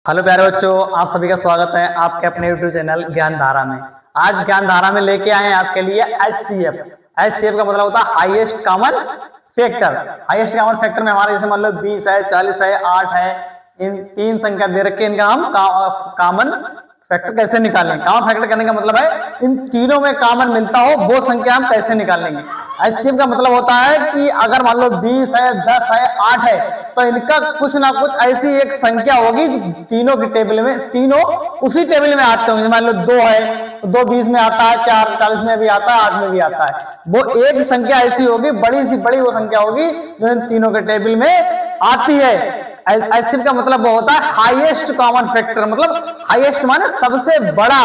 Hello प्यारे बच्चों, आप सभी का स्वागत है आपके अपने YouTube चैनल ज्ञान धारा में। आज ज्ञान धारा में लेके आए हैं आपके लिए HCF। HCF का मतलब होता है highest common factor. Highest common factor में हमारे जैसे मान लो 20 है, 40 है, 8 है, इन तीन संख्या दे रखे, इनका हम कॉमन फैक्टर कैसे निकालेंगे। कॉमन फैक्टर करने का मतलब है इन तीनों में कॉमन मिलता हो वो संख्या हम कैसे निकालेंगे। HCF का मतलब होता है कि अगर मान लो 20 है, 10 है, 8 है, तो इनका कुछ ना कुछ ऐसी एक संख्या होगी जो तीनों की टेबल में, तीनों उसी टेबल में आते होंगे। मान लो 2 है तो 2 20 में आता है, 4 40 में भी आता है, 8 में भी आता है। वो एक संख्या ऐसी होगी, बड़ी सी बड़ी वो संख्या होगी जो इन तीनों के टेबल में आती है। HCF का मतलब वो होता है हाईएस्ट कॉमन फैक्टर। मतलब हाईएस्ट माने सबसे बड़ा,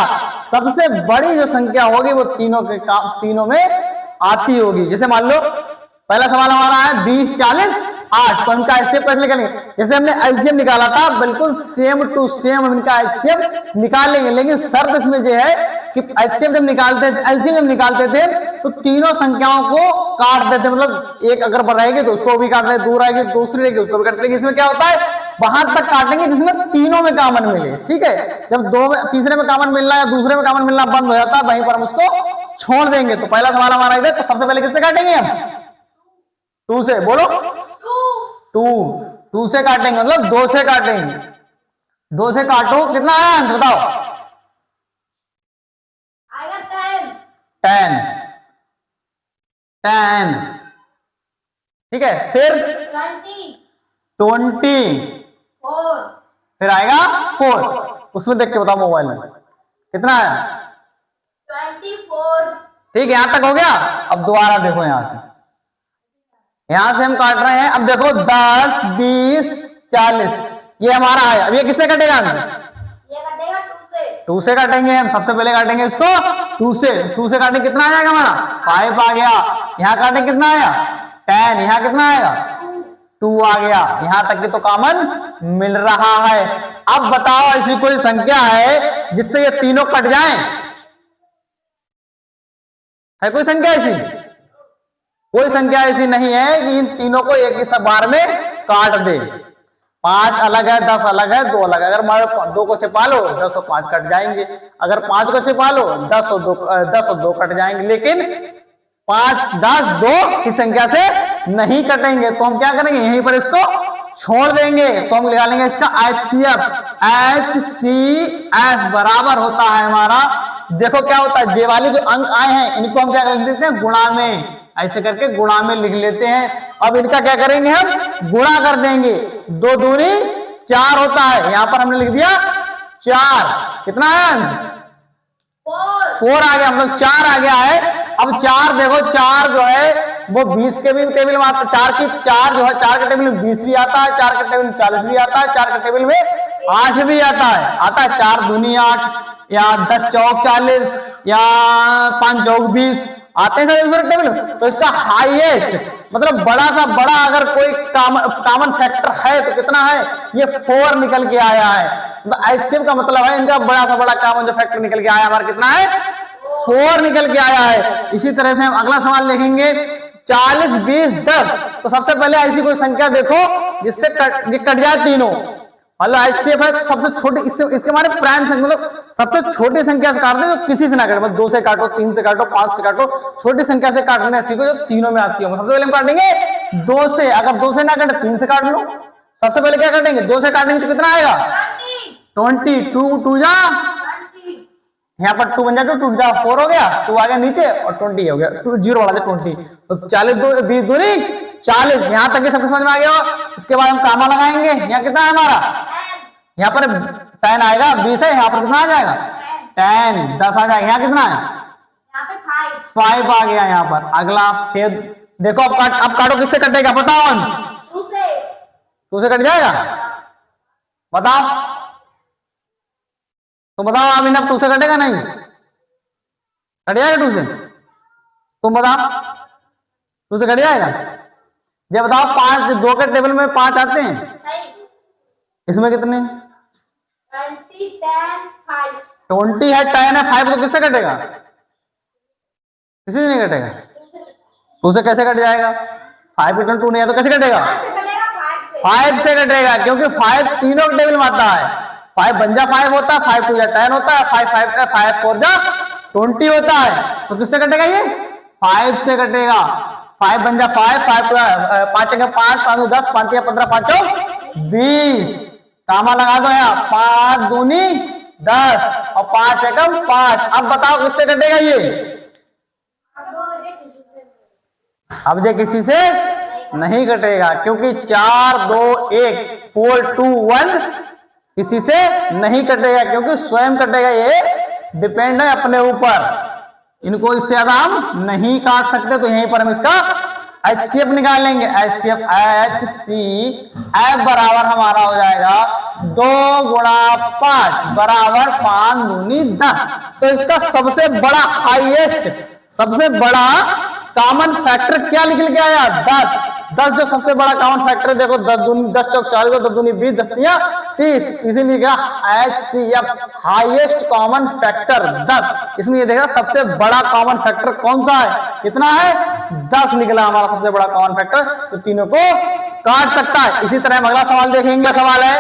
सबसे बड़ी जो संख्या होगी वो तीनों में आती होगी। जैसे मान लो पहला सवाल हमारा है 20 40 8, तो इनका HCF कैसे निकालेंगे। जैसे हमने HCF निकाला था बिल्कुल सेम टू सेम हम इनका HCF निकालेंगे, लेकिन शर्त इसमें यह है कि HCF जब निकालते थे, LCM जब निकालते थे तो तीनों संख्याओं को काट देते। मतलब एक अगर रहेगी तो उसको भी काट देते, दूर आएगी दूसरी रहेगी उसको भी काट देंगे। इसमें क्या होता है, वहां तक काटेंगे जिसमें तीनों में कॉमन मिले। ठीक है, जब तीसरे में कॉमन मिलना या दूसरे में कॉमन मिलना बंद हो जाता है, वहीं पर हम उसको छोड़ देंगे। तो पहला सवाल हमारा इधर, तो सबसे पहले किससे काटेंगे हम? 2 से। बोलो 2 से काटेंगे, मतलब 2 से काटेंगे। 2 से काटो, कितना आया आंसर बताओ? आएगा 10। 10। ठीक है, फिर 20, 4, फिर आएगा 4। उसमें देख के बताओ मोबाइल में कितना आया। 24। ठीक है, यहां तक हो गया। अब दोबारा देखो, यहां से हम काट रहे हैं। अब देखो 10 20 40 ये हमारा आया। अब ये किससे कटेगा? ये कटेगा 2 से काटेंगे हम। सबसे पहले काटेंगे इसको 2 से। 2 से काटेंगे, कितना आ जाएगा हमारा? 5 आ गया। यहां काटेंगे, कितना आया? 10। यहां कितना आएगा? 2 आ गया। यहां तक की तो कॉमन मिल रहा है। अब बताओ ऐसी कोई संख्या है जिससे ये तीनों कट जाएं? है कोई संख्या ऐसी? कोई संख्या ऐसी नहीं है कि इन तीनों को एक ही बार में काट दे। 5 अलग है, 10 अलग है, 2 अलग है। अगर मान 2 को छिपा लो 10 और 5 कट जाएंगे। अगर 5 को छिपा लो 10 और 2 कट जाएंगे। लेकिन 5 10 2 की संख्या से नहीं कटेंगे, तो हम क्या करेंगे, यहीं पर इसको छोड़ देंगे। तो हम निकालेंगे इसका HCF। HCF बराबर होता है हमारा, देखो क्या होता है, ये वाले जो अंक आए हैं इनको हम क्या लिख देते हैं, गुणा में। ऐसे करके गुणा में लिख लेते हैं। अब इनका क्या करेंगे, हम गुणा कर देंगे। 2 दूनी 4 होता है, यहां पर हमने लिख दिया 4। कितना है आंसर? 4 आ गया, हम लोग 4 आ गया है। अब 4 देखो, 4 जो है वो 20 के भी टेबल में आता है। 4 जो है 4 के टेबल में 20 भी आता है, 4 के टेबल में 40 भी आता है, 4 के टेबल में 8 भी आता है। 4 दूनी 8 या 10 चौक 40 या 5 चौक 20 आते हैं सर टेबल में। तो इसका हाईएस्ट मतलब बड़ा सा बड़ा अगर कोई कॉमन फैक्टर है तो कितना है, ये 4 निकल के आया है। तो HCF का मतलब है इनका बड़ा सा बड़ा कॉमन जो फैक्टर निकल के आया हमारा कितना है, 4 निकल के आया है। इसी तरह से हम अगला सवाल देखेंगे 40 20 10। तो सबसे पहले ऐसी कोई संख्या देखो जिससे कट जाए तीनों। मतलब HCF है सबसे छोटी, इसके माने प्राइम संख्या, मतलब सबसे छोटी संख्या से काटते जो किसी से ना काटे। मतलब 2 से काटो, 3 से काटो, 5 से काटो, छोटी संख्या से काटने सीखो जो तीनों में आती हो। सबसे पहले हम काटेंगे 2 से। अगर 2 से ना काटे 3 से काट लो। सबसे पहले क्या काटेंगे, 2 से काटेंगे तो कितना आएगा? 20। 2 जा, यहाँ पर 2 बन जाए, 2 जा 4 हो गया, 2 आ गया नीचे और 20 हो गया, 0 वाला 20। तो 40 20 दूनी 40। यहां तक सब समझ में आ गया। इसके बाद हम कामा लगाएंगे। यहाँ कितना है हमारा, यहाँ पर 10 आएगा, 20 है, यहाँ पर कितना आ जाएगा 10 10 आ जाएगा। यहाँ कितना है, यहाँ पे 5 आ गया यहाँ पर। अगला फिर देखो, अब काटो किससे कटेगा बताओ? 2 से कट जाएगा, बताओ तो बताओ। अब इन 2 से कटेगा नहीं, कट जाएगा 2 से? तुम बताओ 2 से कट जाएगा? ये बताओ 5 2 के टेबल में 5 आते हैं, इसमें कितने? 20 10 5 20 है, 10 है, 5 तो किससे कटेगा? किसी से नहीं कटेगा। 2 से कैसे कट जाएगा? 5 रिटर्न 2 नहीं है तो कैसे कटेगा? 5 से कटेगा, क्योंकि 5 तीनों के टेबल में आता है। 5 बन जा 5 होता है, 5 2 जा 10 होता है, 5 4 जा 20 होता है। तो किससे कटेगा ये? 5 से कटेगा। 5 बन जा 5, 5 5 5 5 10 5 15 5 20। तामा लगा दो यहाँ, 5 दूनी 10 और 5 एकम 5। अब बताओ किससे कटेगा ये? अब ये किसी से नहीं कटेगा, क्योंकि 4 2 1 4 2 1 किसी से नहीं कटेगा, क्योंकि स्वयं कटेगा। ये डिपेंड है अपने ऊपर, इनको इससे ज्यादा हम नहीं काट सकते। तो यहीं पर हम इसका HCF निकालेंगे। HCF HCF बराबर हमारा हो जाएगा 2 गुणा 5 बराबर 5 दूनी 10। तो इसका सबसे बड़ा हाईएस्ट, सबसे बड़ा कॉमन फैक्टर क्या निकल के आया? 10। 10 जो सबसे बड़ा कॉमन फैक्टर है, देखो 10 दूनी 10 चौक 40, 10 दूनी 20, 10 तिया 30, इसीलिए क्या HCF हाईएस्ट कॉमन फैक्टर 10। इसमें देखा सबसे बड़ा कॉमन फैक्टर कौन सा है? कितना है? 10 निकला हमारा सबसे बड़ा कॉमन फैक्टर। तो तीनों को काट सकता है। इसी तरह हम अगला सवाल देखेंगे। सवाल है,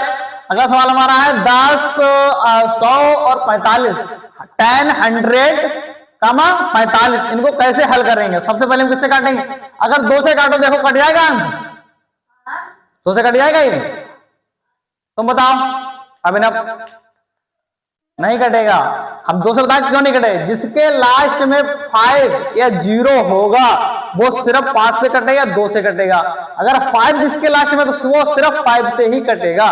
अगला सवाल हमारा है 10 100 और 45 10 100 कामा 45, इनको कैसे हल करेंगे? सबसे पहले हम किससे काटेंगे? अगर 2 से काटो देखो कट जाएगा आंसर, 2 से कट जाएगा ये? तुम बताओ। अभिनव नहीं कटेगा। हम 2 से बताए क्यों नहीं कटे? जिसके लास्ट में 5 या 0 होगा वो सिर्फ 5 से कटेगा, 2 से कटेगा। अगर 5 जिसके लास्ट में, तो वो सिर्फ 5 से ही कटेगा।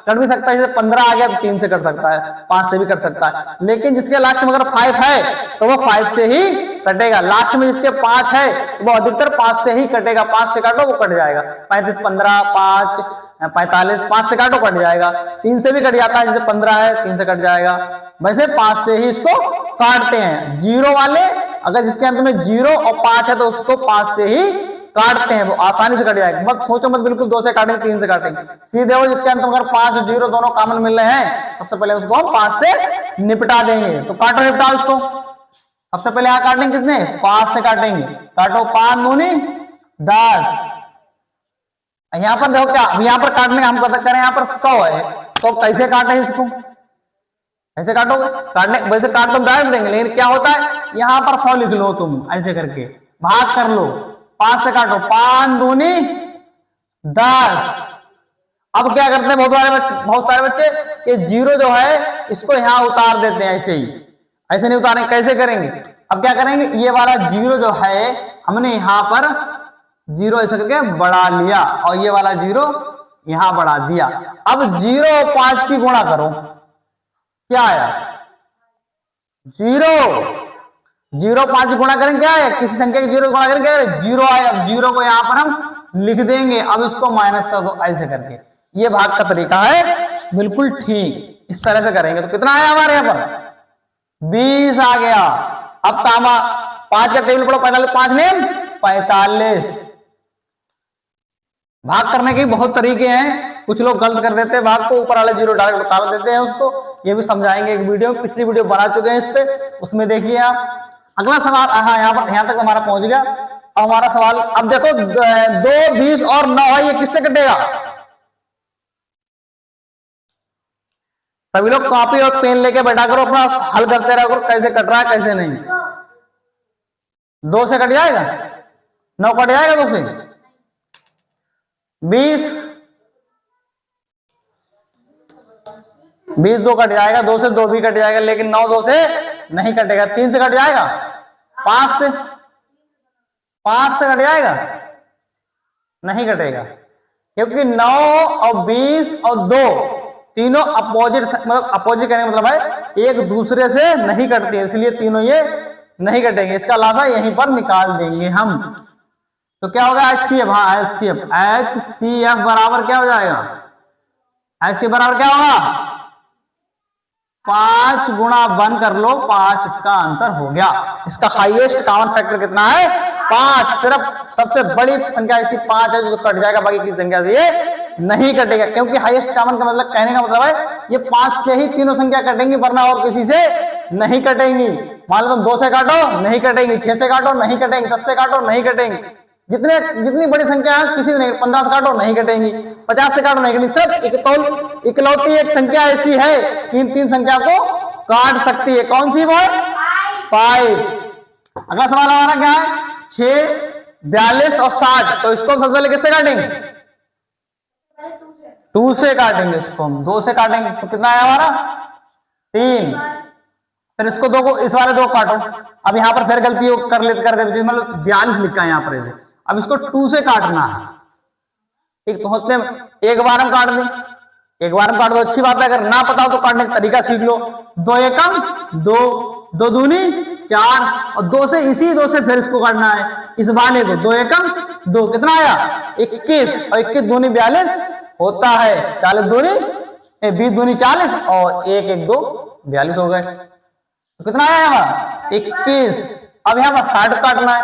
कट भी सकता है, जैसे 15 आ गया तो 3 से कट सकता है, 5 से भी कट सकता है। लेकिन जिसके लास्ट में अगर 5 है तो वो 5 से ही कटेगा। लास्ट में जिसके 5 है तो वो अधिकतर 5 से ही कटेगा। 5 से काटो वो कट जाएगा। 35 15 5 45, 5 से काटो कट जाएगा। 3 से भी कट जाता है, जैसे 15 है 3 से कट जाएगा। वैसे 5 से ही इसको काटते हैं। 0 वाले, अगर जिसके अंत में 0 और 5 है तो उसको 5 से ही काटते हैं, वो आसानी से कट जाएगा। मत सोचो मत बिल्कुल 2 से काटेंगे 3 से काटेंगे, सीधे वो जिसके अंत में अगर 5 और 0 दोनों कॉमन मिल रहे हैं, सबसे पहले उसको हम 5 से निपटा देंगे। तो काटो निपटाओ इसको। सबसे पहले यहाँ काटेंगे कितने? 5 से काटेंगे। काटो 5 दूनी 10। यहाँ पर देखो क्या, यहाँ पर काटने का हम पता करें, यहाँ पर 100 है तो कैसे काटे इसको? ऐसे काटोगे? काटने वैसे काट तो डायरेक्ट देंगे, लेकिन क्या होता है यहाँ पर 100 लिख लो तुम, ऐसे करके भाग कर लो। 5 से काटो, 5 दूनी 10। अब क्या करते हैं बहुत सारे बच्चे, ये 0 जो है इसको यहाँ उतार देते हैं, ऐसे ही। ऐसे नहीं उतारेंगे, कैसे करेंगे? अब क्या करेंगे, ये वाला 0 जो है हमने यहाँ पर 0 ऐसे करके बढ़ा लिया और ये वाला 0 यहां बढ़ा दिया। अब 0 और 5 की गुणा करो, क्या आया? 0 5 की गुणा करेंगे, क्या है? किसी संख्या की 0 गुणा करेंगे, 0 आया। अब 0 को यहां पर हम लिख देंगे। अब इसको माइनस कर दो ऐसे करके। ये भाग का तरीका है, बिल्कुल ठीक इस तरह से करेंगे। तो कितना आया हमारे यहां पर? 20 आ गया। अब तामा 5 का टेबल पढ़ो, 45 5 ने 45। भाग करने के बहुत तरीके हैं, कुछ लोग गलत कर देते हैं भाग को, ऊपर वाले 0 डायरेक्ट उतार देते हैं उसको। ये भी समझाएंगे एक वीडियो, पिछली वीडियो बना चुके हैं इस पे, उसमें देखिए आप। अगला सवाल, हाँ यहाँ तक हमारा पहुंच गया। अब हमारा सवाल, अब देखो 2 20 और 9 है, ये किससे कटेगा? सभी लोग कॉपी और पेन लेके बैठा करो, अपना हल करते रहो, कैसे कट रहा है कैसे नहीं। 2 से कट जाएगा, 9 कट जाएगा 2 से, 20 2 कट जाएगा, 2 से 2 भी कट जाएगा, लेकिन 9 2 से नहीं कटेगा। 3 से कट जाएगा, 5 से कट जाएगा, नहीं कटेगा, क्योंकि 9 और 20 और 2 तीनों अपोजिट, मतलब अपोजिट कहने का मतलब है एक दूसरे से नहीं कटती है, इसलिए तीनों ये नहीं कटेंगे। इसका लासा यहीं पर निकाल देंगे हम। तो क्या होगा? HCF, हाँ HCF बराबर क्या हो जाएगा? HCF बराबर क्या होगा? 5 गुणा 1 कर लो, 5 इसका आंसर हो गया। इसका हाईएस्ट कॉमन फैक्टर कितना है? 5। सिर्फ सबसे बड़ी संख्या ऐसी 5 है जो कट जाएगा, बाकी की संख्या से ये नहीं कटेगा, क्योंकि हाईएस्ट कॉमन का मतलब, कहने का मतलब है ये 5 से ही तीनों संख्या कटेंगी, वरना और किसी से नहीं कटेंगी। मान लो तुम 2 से काटो नहीं कटेंगी, 6 से काटो नहीं कटेंगी, 10 से काटो नहीं कटेंगी। जितनी बड़ी संख्या है किसी नहीं, 15 से काटो नहीं कटेंगी, 50 से काटो नहीं कटेंगी। सिर्फ इकलौती एक संख्या ऐसी है कि इन तीन संख्या को काट सकती है। कौन सी वो? 5। अगला सवाल हमारा क्या है? 6, 42 और 60। तो इसको सबसे पहले किससे काटेंगे? 2 से काटेंगे। इसको हम 2 से काटेंगे तो कितना आया हमारा? 3। फिर इसको 2 को, इस वाले 2 काटो। अब यहाँ पर फिर गलती कर देते मतलब 42 लिखा है यहाँ पर ऐसे। अब इसको 2 से काटना है। ठीक, तो होते एक बार हम काट दें, एक बार हम काट दो, अच्छी बात है। अगर ना पता हो तो काटने का तरीका सीख लो। 2 एकम 2, 2 दूनी 4 और 2 से, इसी 2 से फिर इसको काटना है इस वाले को। 2 एकम 2 कितना आया? 21 और 21 दूनी 42 होता है। 40 दूनी 20 दूनी 40 और 1 1 2 42 हो गए। तो कितना आया हमारा? 21। अब यहाँ पर 60 काटना है।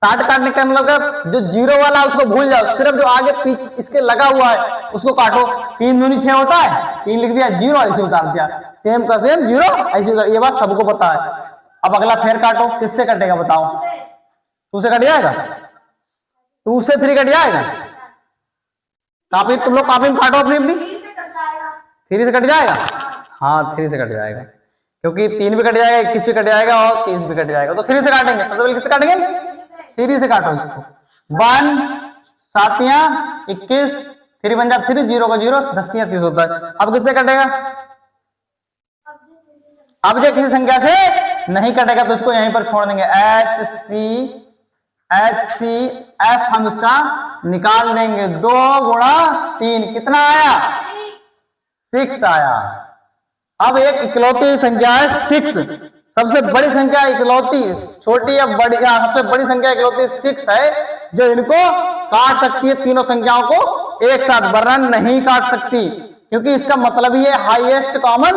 60 काटने का मतलब जो 0 वाला है उसको भूल जाओ, सिर्फ जो आगे पीछे इसके लगा हुआ है उसको काटो। 3 दूनी 6 होता है, 3 लिख दिया, 0 ऐसे उतार दिया, सेम का सेम 0 ऐसे उतार। ये बात सबको पता है। अब अगला फिर काटो, किससे कटेगा बताओ? 2 से कट जाएगा? 2 से 3 कट जाएगा? काफी तुम लोग काफी काटो अपनी अपनी। 3 से कट जाएगा? हाँ 3 से कट जाएगा, क्योंकि 3 भी कट जाएगा, 21 भी कट जाएगा और 30 भी कट जाएगा। तो 3 से काटेंगे। सबसे पहले किससे काटेंगे? 3 से काटो इसको। 1 7 21, 3 बन जाए 3, 0 का 0, 10 30 होता है। अब किससे कटेगा? अब जो किसी संख्या से नहीं कटेगा तो इसको यहीं पर छोड़ देंगे। HCF हम इसका निकाल देंगे। 2 गुणा 3 कितना आया? 6 आया। अब एक इकलौती संख्या है 6, सबसे बड़ी संख्या इकलौती, छोटी या बड़ी, सबसे बड़ी संख्या इकलौती 6 है जो इनको काट सकती है, तीनों संख्याओं को एक साथ, वरना नहीं काट सकती। क्योंकि इसका मतलब ही है हाईएस्ट कॉमन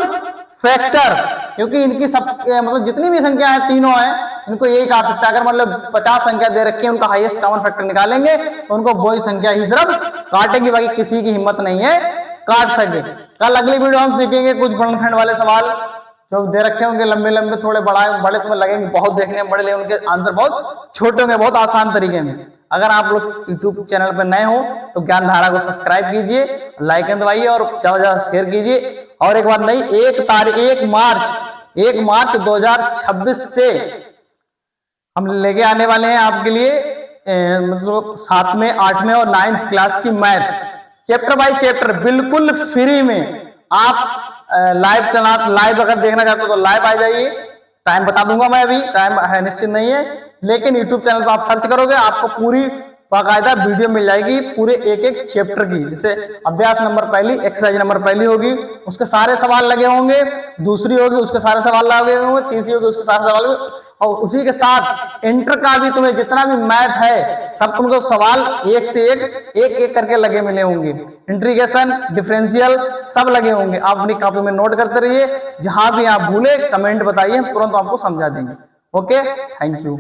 फैक्टर, क्योंकि इनकी सब मतलब जितनी भी संख्या है तीनों है इनको यही काट सकता है। अगर मतलब 50 संख्या दे रखी है, उनका हाईएस्ट कॉमन फैक्टर निकालेंगे तो उनको वही संख्या ही सिर्फ काटेगी, बाकी किसी की हिम्मत नहीं है काट सके। कल अगली वीडियो हम सीखेंगे कुछ गुणनखंड वाले सवाल जो दे रखे होंगे, लंबे लंबे, थोड़े बड़े तुम्हें लगेंगे बहुत देखने में बड़े, लेकिन उनके आंसर बहुत छोटे होंगे, बहुत आसान तरीके में। अगर आप लोग YouTube चैनल पर नए हो तो ज्ञान धारा को सब्सक्राइब कीजिए, लाइक दबाइए और ज्यादा ज्यादा शेयर कीजिए। और एक बात नहीं, 1 मार्च 2026 से हम लेके आने वाले हैं आपके लिए मतलब 7वें 8वें और 9th क्लास की मैथ चैप्टर बाय चैप्टर बिल्कुल फ्री में। आप लाइव अगर देखना चाहते हो तो लाइव आ जाइए, टाइम बता दूंगा मैं, अभी टाइम है निश्चित नहीं है, लेकिन यूट्यूब चैनल पर आप सर्च करोगे आपको पूरी बाकायदा वीडियो मिल जाएगी पूरे एक एक चैप्टर की। जैसे अभ्यास नंबर पहली, एक्सरसाइज नंबर पहली होगी, उसके सारे सवाल लगे होंगे, दूसरी होगी उसके सारे सवाल लगे होंगे, तीसरी होगी उसके सारे सवाल होंगे, और उसी के साथ इंटर का भी तुम्हें जितना भी मैथ है सब तुमको सवाल एक से एक करके लगे मिले होंगे। इंटीग्रेशन, डिफरेंशियल सब लगे होंगे। आप अपनी कॉपी में नोट करते रहिए, जहां भी आप भूले कमेंट बताइए, तुरंत आपको समझा देंगे। Okay, thank you.